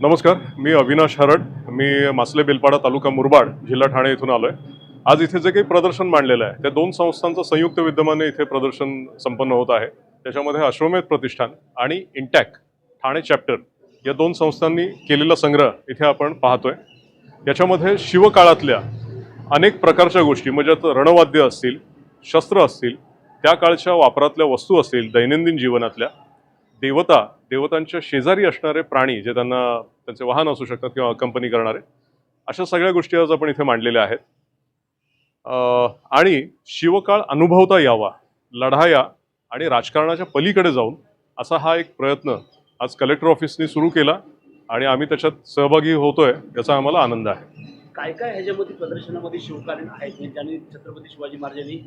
नमस्कार, मी अविनाश हरड. मी मासले बेलपाडा तालुका मुरबाड जिल्हा ठाणे इथून आलो आहे. आज इथे जे काही प्रदर्शन मांडलेलं आहे त्या दोन संस्थांचं संयुक्त विद्यमाने इथे प्रदर्शन संपन्न होत आहे. त्याच्यामध्ये अश्वमेध प्रतिष्ठान आणि इंटॅक ठाणे चॅप्टर या दोन संस्थांनी केलेला संग्रह इथे आपण पाहतोय. याच्यामध्ये शिवकाळातल्या अनेक प्रकारच्या गोष्टी म्हणजे रणवाद्य असतील, शस्त्र असतील, त्या काळच्या वापरातल्या वस्तू असतील, दैनंदिन जीवनातल्या देवतांच्या शेजारी असणारे प्राणी जे त्यांचे वाहन असू शकतात किंवा कंपनी करणारे, अशा सगळ्या गोष्टी आज आपण इथे मांडलेल्या आहेत. आणि शिवकाळ अनुभवता यावा, लढाया आणि राजकारणाच्या पलीकडे जाऊन असा हा एक प्रयत्न आज कलेक्टर ऑफिसने सुरू केला आणि आम्ही त्याच्यात सहभागी होतोय, याचा आम्हाला आनंद आहे. काय काय ह्याच्यामध्ये प्रदर्शनामध्ये शिवकालीन आहेत म्हणजे ज्यांनी छत्रपती शिवाजी महाराजांनी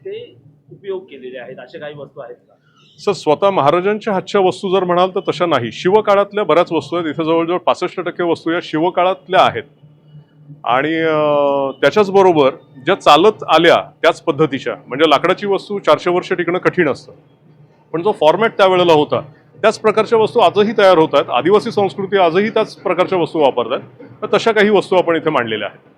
ते उपयोग केलेले आहेत, अशा काही वस्तू आहेत का? सर, स्वतः महाराजांच्या हातच्या वस्तू जर म्हणाल तर तशा नाही. शिवकाळातल्या बऱ्याच वस्तू आहेत. इथे जवळजवळ 65% वस्तू या शिवकाळातल्या आहेत. आणि त्याच्याच बरोबर ज्या चालत आल्या त्याच पद्धतीच्या, म्हणजे लाकडाची वस्तू 400 वर्ष टिकणं कठीण असतं, पण जो फॉर्मॅट त्यावेळेला होता त्याच प्रकारच्या वस्तू आजही तयार होत आहेत. आदिवासी संस्कृती आजही त्याच प्रकारच्या वस्तू वापरतात. तर तशा काही वस्तू आपण इथे मांडलेल्या आहेत.